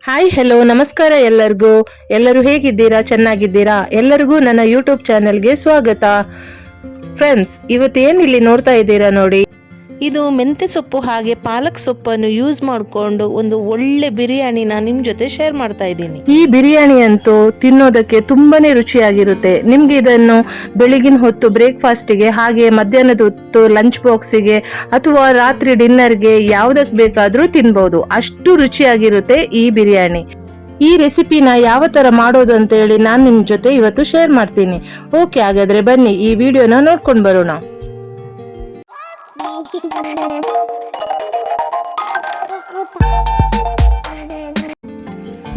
Hi hello ನಮಸ್ಕಾರ ಎಲ್ಲರೂ ಹೇಗಿದ್ದೀರಾ? ಚೆನ್ನಾಗಿದ್ದೀರಾ? ಎಲ್ಲರಿಗೂ ನನ್ನ ಯೂಟ್ಯೂಬ್ ಚಾನೆಲ್ಗೆ ಸ್ವಾಗತ. ಫ್ರೆಂಡ್ಸ್, ಇವತ್ತೇನು ಇಲ್ಲಿ ನೋಡ್ತಾ ಇದ್ದೀರಾ ನೋಡಿ, ಇದು ಮೆಂತ್ಯ ಸೊಪ್ಪು ಹಾಗೆ ಪಾಲಕ್ ಸೊಪ್ಪನ್ನು ಯೂಸ್ ಮಾಡಿಕೊಂಡು ಒಂದು ಒಳ್ಳೆ ಬಿರಿಯಾನಿನ ನಿಮ್ ಜೊತೆ ಶೇರ್ ಮಾಡ್ತಾ ಇದ್ದೀನಿ. ಈ ಬಿರಿಯಾನಿ ಅಂತೂ ತಿನ್ನೋದಕ್ಕೆ ತುಂಬಾನೇ ರುಚಿಯಾಗಿರುತ್ತೆ. ನಿಮ್ಗೆ ಇದನ್ನು ಬೆಳಗಿನ ಹೊತ್ತು ಬ್ರೇಕ್ಫಾಸ್ಟ್ಗೆ ಹಾಗೆ ಮಧ್ಯಾಹ್ನದ ಹೊತ್ತು ಲಂಚ್ ಬಾಕ್ಸಿಗೆ ಅಥವಾ ರಾತ್ರಿ ಡಿನ್ನರ್ಗೆ ಯಾವುದಕ್ಕೆ ಬೇಕಾದ್ರೂ ತಿನ್ಬಹುದು. ಅಷ್ಟು ರುಚಿಯಾಗಿರುತ್ತೆ ಈ ಬಿರಿಯಾನಿ. ಈ ರೆಸಿಪಿನ ಯಾವ ತರ ಮಾಡೋದು ಅಂತ ಹೇಳಿ ನಾನು ನಿಮ್ ಜೊತೆ ಇವತ್ತು ಶೇರ್ ಮಾಡ್ತೀನಿ. ಓಕೆ, ಹಾಗಾದ್ರೆ ಬನ್ನಿ ಈ ವಿಡಿಯೋನ ನೋಡ್ಕೊಂಡು ಬರೋಣ.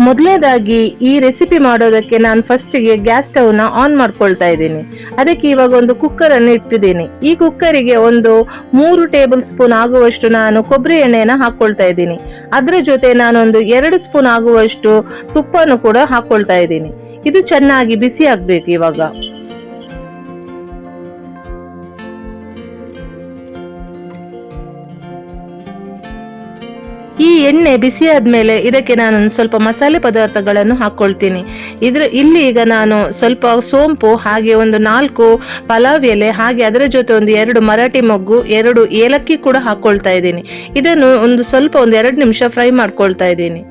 ಮೊದಲನೇದಾಗಿ ಈ ರೆಸಿಪಿ ಮಾಡೋದಕ್ಕೆ ನಾನು ಫಸ್ಟಿಗೆ ಗ್ಯಾಸ್ ಸ್ಟವ್ ನ ಆನ್ ಮಾಡ್ಕೊಳ್ತಾ ಇದ್ದೀನಿ. ಅದಕ್ಕೆ ಇವಾಗ ಒಂದು ಕುಕ್ಕರ್ ಅನ್ನು ಇಟ್ಟಿದ್ದೀನಿ. ಈ ಕುಕ್ಕರಿಗೆ ಒಂದು 3 ಟೇಬಲ್ ಸ್ಪೂನ್ ಆಗುವಷ್ಟು ನಾನು ಕೊಬ್ಬರಿ ಎಣ್ಣೆನ ಹಾಕೊಳ್ತಾ ಇದ್ದೀನಿ. ಅದರ ಜೊತೆ ನಾನೊಂದು 2 ಸ್ಪೂನ್ ಆಗುವಷ್ಟು ತುಪ್ಪನೂ ಕೂಡ ಹಾಕೊಳ್ತಾ ಇದ್ದೀನಿ. ಇದು ಚೆನ್ನಾಗಿ ಬಿಸಿ ಆಗ್ಬೇಕು. ಇವಾಗ ಈ ಎಣ್ಣೆ ಬಿಸಿ ಆದ್ಮೇಲೆ ಇದಕ್ಕೆ ನಾನು ಸ್ವಲ್ಪ ಮಸಾಲೆ ಪದಾರ್ಥಗಳನ್ನು ಹಾಕೊಳ್ತೀನಿ. ಇಲ್ಲಿ ಈಗ ನಾನು ಸ್ವಲ್ಪ ಸೋಂಪು ಹಾಗೆ ಒಂದು 4 ಪಲಾವ್ ಎಲೆ ಹಾಗೆ ಅದರ ಜೊತೆ ಒಂದು 2 ಮರಾಠಿ ಮೊಗ್ಗು 2 ಏಲಕ್ಕಿ ಕೂಡ ಹಾಕೊಳ್ತಾ ಇದ್ದೀನಿ. ಇದನ್ನು ಒಂದು 2 ನಿಮಿಷ ಫ್ರೈ ಮಾಡ್ಕೊಳ್ತಾ ಇದ್ದೀನಿ.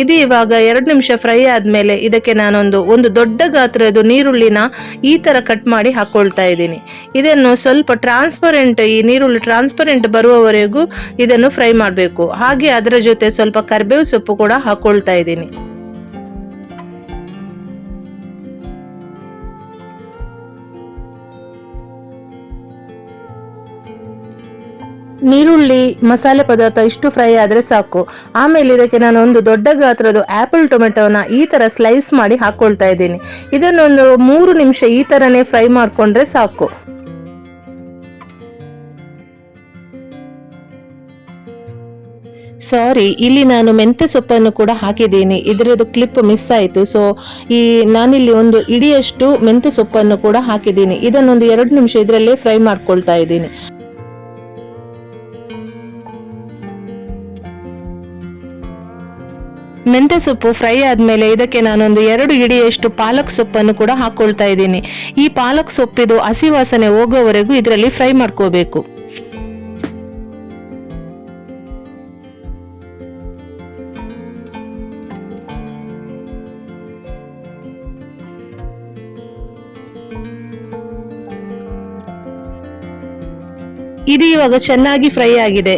ಇದು ಇವಾಗ 2 ನಿಮಿಷ ಫ್ರೈ ಆದ್ಮೇಲೆ ಇದಕ್ಕೆ ಒಂದು ದೊಡ್ಡ ಗಾತ್ರದ ನೀರುಳ್ಳಿನ ಈ ತರ ಕಟ್ ಮಾಡಿ ಹಾಕೊಳ್ತಾ ಇದ್ದೀನಿ. ಇದನ್ನು ಸ್ವಲ್ಪ ಈ ನೀರುಳ್ಳಿ ಟ್ರಾನ್ಸ್ಪರೆಂಟ್ ಬರುವವರೆಗೂ ಇದನ್ನು ಫ್ರೈ ಮಾಡಬೇಕು. ಹಾಗೆ ಅದರ ಜೊತೆ ಸ್ವಲ್ಪ ಕರಿಬೇವು ಸೊಪ್ಪು ಕೂಡ ಹಾಕೊಳ್ತಾ ಇದ್ದೀನಿ. ನೀರುಳ್ಳಿ ಮಸಾಲೆ ಪದಾರ್ಥ ಇಷ್ಟು ಫ್ರೈ ಆದ್ರೆ ಸಾಕು. ಆಮೇಲೆ ಇದಕ್ಕೆ ನಾನು ಒಂದು ದೊಡ್ಡ ಗಾತ್ರದ ಆಪಲ್ ಟೊಮೆಟೊನ ಈ ತರ ಸ್ಲೈಸ್ ಮಾಡಿ ಹಾಕೊಳ್ತಾ ಇದ್ದೀನಿ. ಇದನ್ನೊಂದು 3 ನಿಮಿಷ ಈ ತರನೇ ಫ್ರೈ ಮಾಡ್ಕೊಂಡ್ರೆ ಸಾಕು. ಸಾರಿ, ಇಲ್ಲಿ ನಾನು ಮೆಂತ್ಯ ಸೊಪ್ಪನ್ನು ಕೂಡ ಹಾಕಿದ್ದೀನಿ. ಇದರದ್ದು ಕ್ಲಿಪ್ ಮಿಸ್ ಆಯಿತು. ಸೊ ನಾನಿಲ್ಲಿ ಒಂದು ಇಡಿಯಷ್ಟು ಮೆಂತ್ಯ ಸೊಪ್ಪನ್ನು ಕೂಡ ಹಾಕಿದ್ದೀನಿ. ಇದನ್ನೊಂದು 2 ನಿಮಿಷ ಇದರಲ್ಲೇ ಫ್ರೈ ಮಾಡ್ಕೊಳ್ತಾ ಇದ್ದೀನಿ. ಮೆಂತ್ಯ ಸೊಪ್ಪು ಫ್ರೈ ಆದ್ಮೇಲೆ ಇದಕ್ಕೆ ನಾನೊಂದು 2 ಇಡಿಯಷ್ಟು ಪಾಲಕ್ ಸೊಪ್ಪನ್ನು ಕೂಡ ಹಾಕೊಳ್ತಾ ಇದ್ದೀನಿ. ಈ ಪಾಲಕ್ ಸೊಪ್ಪಿದು ಹಸಿ ವಾಸನೆ ಹೋಗೋವರೆಗೂ ಇದರಲ್ಲಿ ಫ್ರೈ ಮಾಡ್ಕೋಬೇಕು. ಇದು ಇವಾಗ ಚೆನ್ನಾಗಿ ಫ್ರೈ ಆಗಿದೆ.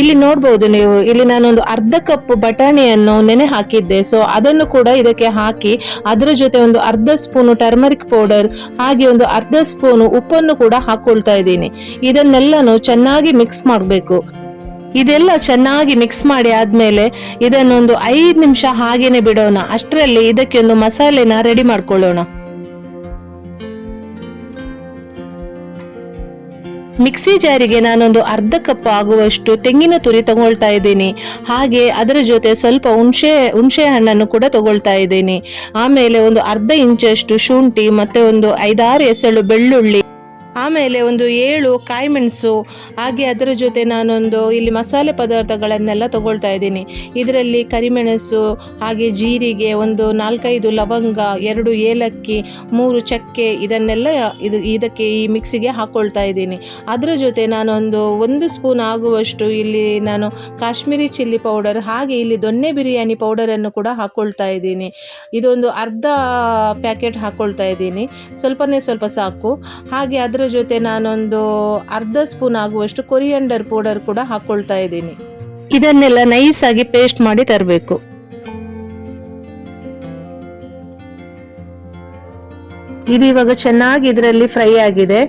ಇಲ್ಲಿ ನೋಡ್ಬೋದು ನೀವು, ಇಲ್ಲಿ ನಾನೊಂದು ಅರ್ಧ ಕಪ್ ಬಟಾಣಿಯನ್ನು ನೆನೆ ಹಾಕಿದ್ದೆ. ಸೊ ಅದನ್ನು ಕೂಡ ಇದಕ್ಕೆ ಹಾಕಿ ಅದರ ಜೊತೆ ಒಂದು ಅರ್ಧ ಸ್ಪೂನು ಟರ್ಮರಿಕ್ ಪೌಡರ್ ಹಾಗೆ ಒಂದು ಅರ್ಧ ಸ್ಪೂನು ಉಪ್ಪನ್ನು ಕೂಡ ಹಾಕೊಳ್ತಾ ಇದ್ದೀನಿ. ಇದನ್ನೆಲ್ಲನೂ ಚೆನ್ನಾಗಿ ಮಿಕ್ಸ್ ಮಾಡಬೇಕು. ಇದೆಲ್ಲ ಚೆನ್ನಾಗಿ ಮಿಕ್ಸ್ ಮಾಡಿ ಆದ್ಮೇಲೆ ಇದನ್ನೊಂದು 5 ನಿಮಿಷ ಹಾಗೇನೆ ಬಿಡೋಣ. ಅಷ್ಟರಲ್ಲಿ ಇದಕ್ಕೆ ಒಂದು ಮಸಾಲೆನ ರೆಡಿ ಮಾಡ್ಕೊಳ್ಳೋಣ. ಮಿಕ್ಸಿ ಜಾರಿಗೆ ನಾನೊಂದು ಅರ್ಧ ಕಪ್ ಆಗುವಷ್ಟು ತೆಂಗಿನ ತುರಿ ತಗೊಳ್ತಾ ಇದ್ದೀನಿ. ಹಾಗೆ ಅದರ ಜೊತೆ ಸ್ವಲ್ಪ ಹುಣಸೆ ಹಣ್ಣನ್ನು ಕೂಡ ತಗೊಳ್ತಾ ಇದ್ದೀನಿ. ಆಮೇಲೆ ಒಂದು ಅರ್ಧ ಇಂಚಷ್ಟು ಶುಂಠಿ ಮತ್ತೆ ಒಂದು 5-6 ಎಸಳು ಬೆಳ್ಳುಳ್ಳಿ, ಆಮೇಲೆ ಒಂದು 7 ಕಾಯಿ ಮೆಣಸು, ಹಾಗೆ ಅದರ ಜೊತೆ ನಾನೊಂದು ಇಲ್ಲಿ ಮಸಾಲೆ ಪದಾರ್ಥಗಳನ್ನೆಲ್ಲ ತಗೊಳ್ತಾ ಇದ್ದೀನಿ. ಇದರಲ್ಲಿ ಕರಿಮೆಣಸು ಹಾಗೆ ಜೀರಿಗೆ, ಒಂದು 4-5 ಲವಂಗ, 2 ಏಲಕ್ಕಿ, 3 ಚಕ್ಕೆ, ಇದನ್ನೆಲ್ಲ ಇದಕ್ಕೆ ಈ ಮಿಕ್ಸಿಗೆ ಹಾಕೊಳ್ತಾ ಇದ್ದೀನಿ. ಅದರ ಜೊತೆ ನಾನೊಂದು 1 ಸ್ಪೂನ್ ಆಗುವಷ್ಟು ಇಲ್ಲಿ ನಾನು ಕಾಶ್ಮೀರಿ ಚಿಲ್ಲಿ ಪೌಡರ್ ಹಾಗೆ ಇಲ್ಲಿ ದೊನ್ನೆ ಬಿರಿಯಾನಿ ಪೌಡರನ್ನು ಕೂಡ ಹಾಕೊಳ್ತಾ ಇದ್ದೀನಿ. ಇದೊಂದು ಅರ್ಧ ಪ್ಯಾಕೆಟ್ ಹಾಕೊಳ್ತಾ ಇದ್ದೀನಿ. ಸ್ವಲ್ಪ ಸಾಕು. ಹಾಗೆ ಅದರ ಜೊತೆ ನಾನೊಂದು ಅರ್ಧ ಸ್ಪೂನ್ ಆಗುವಷ್ಟು ಕೊರಿಯಂಡರ್ ಪೌಡರ್ ಕೂಡ ಹಾಕೊಳ್ತಾ ಇದ್ದೀನಿ. ಇದನ್ನೆಲ್ಲ ನೈಸ್ ಆಗಿ ಪೇಸ್ಟ್ ಮಾಡಿ ತರಬೇಕು. ಇದು ಇವಾಗ ಚೆನ್ನಾಗಿ ಇದರಲ್ಲಿ ಫ್ರೈ ಆಗಿದೆ.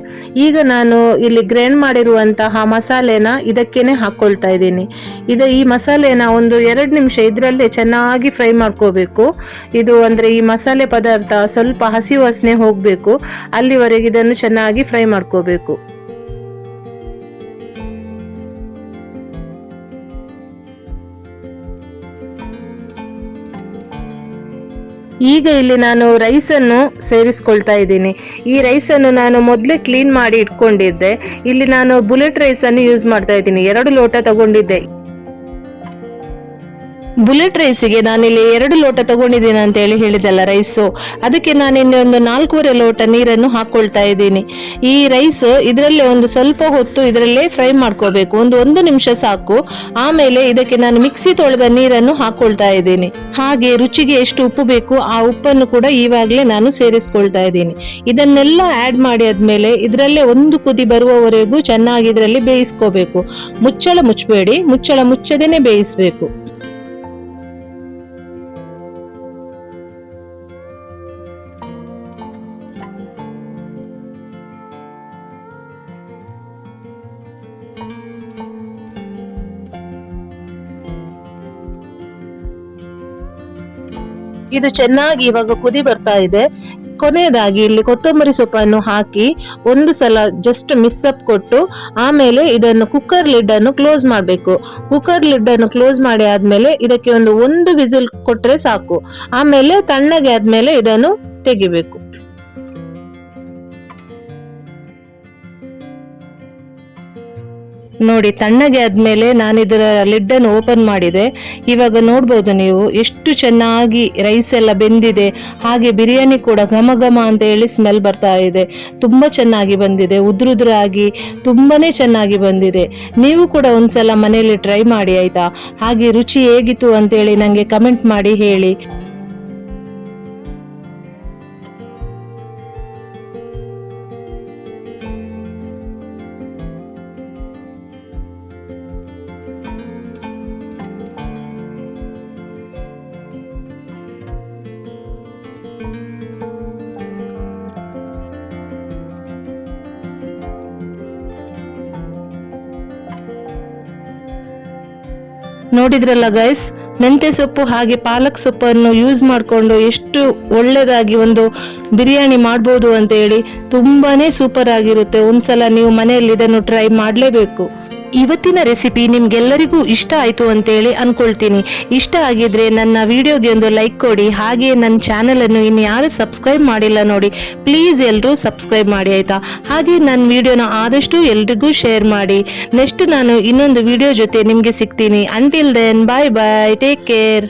ಈಗ ನಾನು ಇಲ್ಲಿ ಗ್ರೈಂಡ್ ಮಾಡಿರುವಂತಹ ಮಸಾಲೆನ ಇದಕ್ಕೇನೆ ಹಾಕೊಳ್ತಾ ಇದ್ದೀನಿ. ಈ ಮಸಾಲೆನ ಒಂದು 2 ನಿಮಿಷ ಇದರಲ್ಲೇ ಚೆನ್ನಾಗಿ ಫ್ರೈ ಮಾಡ್ಕೋಬೇಕು. ಇದು ಅಂದ್ರೆ ಈ ಮಸಾಲೆ ಪದಾರ್ಥ ಸ್ವಲ್ಪ ಹಸಿ ವಾಸನೆ ಹೋಗ್ಬೇಕು, ಅಲ್ಲಿವರೆಗೆ ಇದನ್ನು ಚೆನ್ನಾಗಿ ಫ್ರೈ ಮಾಡ್ಕೋಬೇಕು. ಈಗ ಇಲ್ಲಿ ನಾನು ರೈಸನ್ನು ಸೇರಿಸ್ಕೊಳ್ತಾ ಇದ್ದೀನಿ. ಈ ರೈಸನ್ನು ನಾನು ಮೊದಲೇ ಕ್ಲೀನ್ ಮಾಡಿ ಇಟ್ಕೊಂಡಿದ್ದೆ. ಇಲ್ಲಿ ನಾನು ಬುಲೆಟ್ ರೈಸನ್ನು ಯೂಸ್ ಮಾಡ್ತಾ ಇದ್ದೀನಿ. 2 ಲೋಟ ತಗೊಂಡಿದ್ದೆ. ಬುಲೆಟ್ ರೈಸಿಗೆ ನಾನಿಲ್ಲಿ 2 ಲೋಟ ತಗೊಂಡಿದ್ದೀನಿ ಅಂತ ಹೇಳಿದಲ್ಲ ರೈಸು, ಅದಕ್ಕೆ ನಾನಿಲ್ಲಿ ಒಂದು 4.25 ಲೋಟ ನೀರನ್ನು ಹಾಕೊಳ್ತಾ ಇದ್ದೀನಿ. ಈ ರೈಸ್ ಇದರಲ್ಲೇ ಒಂದು ಸ್ವಲ್ಪ ಹೊತ್ತು ಇದರಲ್ಲೇ ಫ್ರೈ ಮಾಡ್ಕೋಬೇಕು, ಒಂದು ನಿಮಿಷ ಸಾಕು. ಆಮೇಲೆ ಇದಕ್ಕೆ ನಾನು ಮಿಕ್ಸಿ ತೊಳೆದ ನೀರನ್ನು ಹಾಕೊಳ್ತಾ ಇದ್ದೀನಿ. ಹಾಗೆ ರುಚಿಗೆ ಎಷ್ಟು ಉಪ್ಪು ಬೇಕು ಆ ಉಪ್ಪನ್ನು ಕೂಡ ಈವಾಗಲೇ ನಾನು ಸೇರಿಸ್ಕೊಳ್ತಾ ಇದ್ದೀನಿ. ಇದನ್ನೆಲ್ಲ ಆಡ್ ಮಾಡಿ ಆದ್ಮೇಲೆ ಇದರಲ್ಲೇ ಒಂದು ಕುದಿ ಬರುವವರೆಗೂ ಚೆನ್ನಾಗಿ ಇದರಲ್ಲಿ ಬೇಯಿಸ್ಕೋಬೇಕು. ಮುಚ್ಚಳ ಮುಚ್ಚಬೇಡಿ, ಮುಚ್ಚಳ ಮುಚ್ಚದೇನೆ ಬೇಯಿಸಬೇಕು. ಇದು ಚೆನ್ನಾಗಿ ಇವಾಗ ಕುದಿ ಬರ್ತಾ ಇದೆ. ಕೊನೆಯದಾಗಿ ಇಲ್ಲಿ ಕೊತ್ತಂಬರಿ ಸೊಪ್ಪನ್ನು ಹಾಕಿ ಒಂದು ಸಲ ಜಸ್ಟ್ ಮಿಸ್ ಅಪ್ ಕೊಟ್ಟು ಆಮೇಲೆ ಇದನ್ನು ಕುಕ್ಕರ್ ಲಿಡ್ ಅನ್ನು ಕ್ಲೋಸ್ ಮಾಡಬೇಕು. ಕುಕ್ಕರ್ ಲಿಡ್ ಅನ್ನು ಕ್ಲೋಸ್ ಮಾಡಿ ಆದ್ಮೇಲೆ ಇದಕ್ಕೆ ಒಂದು ವಿಸಿಲ್ ಕೊಟ್ರೆ ಸಾಕು. ಆಮೇಲೆ ತಣ್ಣಗೆ ಆದ್ಮೇಲೆ ಇದನ್ನು ತೆಗಿಬೇಕು. ನೋಡಿ, ತಣ್ಣಗೆ ಆದ್ಮೇಲೆ ನಾನು ಇದರ ಲಿಡ್ ಅನ್ನು ಓಪನ್ ಮಾಡಿದೆ. ಇವಾಗ ನೋಡ್ಬೋದು ನೀವು ಎಷ್ಟು ಚೆನ್ನಾಗಿ ರೈಸ್ ಎಲ್ಲ ಬೆಂದಿದೆ. ಹಾಗೆ ಬಿರಿಯಾನಿ ಕೂಡ ಘಮ ಘಮ ಅಂತ ಹೇಳಿ ಸ್ಮೆಲ್ ಬರ್ತಾ ಇದೆ. ತುಂಬಾ ಚೆನ್ನಾಗಿ ಬಂದಿದೆ, ಉದುರುದುರಾಗಿ ತುಂಬಾನೇ ಚೆನ್ನಾಗಿ ಬಂದಿದೆ. ನೀವು ಕೂಡ ಒಂದ್ಸಲ ಮನೆಯಲ್ಲಿ ಟ್ರೈ ಮಾಡಿ ಆಯ್ತಾ. ಹಾಗೆ ರುಚಿ ಹೇಗಿತ್ತು ಅಂತೇಳಿ ನಂಗೆ ಕಮೆಂಟ್ ಮಾಡಿ ಹೇಳಿ. ನೋಡಿದ್ರಲ್ಲ ಗೈಸ್, ಮೆಂತ್ಯ ಸೊಪ್ಪು ಹಾಗೆ ಪಾಲಕ್ ಸೊಪ್ಪನ್ನು ಯೂಸ್ ಮಾಡಿಕೊಂಡು ಎಷ್ಟು ಒಳ್ಳೆದಾಗಿ ಒಂದು ಬಿರಿಯಾನಿ ಮಾಡ್ಬೋದು ಅಂತ ಹೇಳಿ. ತುಂಬಾನೇ ಸೂಪರ್ ಆಗಿರುತ್ತೆ. ಒಂದ್ಸಲ ನೀವು ಮನೆಯಲ್ಲಿ ಇದನ್ನು ಟ್ರೈ ಮಾಡಲೇಬೇಕು. ಇವತ್ತಿನ ರೆಸಿಪಿ ನಿಮ್ಗೆಲ್ಲರಿಗೂ ಇಷ್ಟ ಆಯ್ತು ಅಂತೇಳಿ ಅನ್ಕೊಳ್ತೀನಿ. ಇಷ್ಟ ಆಗಿದ್ರೆ ನನ್ನ ವಿಡಿಯೋಗೆ ಒಂದು ಲೈಕ್ ಕೊಡಿ. ಹಾಗೆ ನನ್ನ ಚಾನೆಲ್ ಅನ್ನು ಇನ್ನು ಯಾರು ಸಬ್ಸ್ಕ್ರೈಬ್ ಮಾಡಿಲ್ಲ ನೋಡಿ, ಪ್ಲೀಸ್ ಎಲ್ಲರೂ ಸಬ್ಸ್ಕ್ರೈಬ್ ಮಾಡಿ ಆಯ್ತಾ. ಹಾಗೆ ನನ್ನ ವಿಡಿಯೋನ ಆದಷ್ಟು ಎಲ್ರಿಗೂ ಶೇರ್ ಮಾಡಿ. ನೆಕ್ಸ್ಟ್ ನಾನು ಇನ್ನೊಂದು ವಿಡಿಯೋ ಜೊತೆ ನಿಮ್ಗೆ ಸಿಗ್ತೀನಿ. ಅಂಟಿಲ್ ದೆನ್ ಬಾಯ್ ಬಾಯ್, ಟೇಕ್ ಕೇರ್.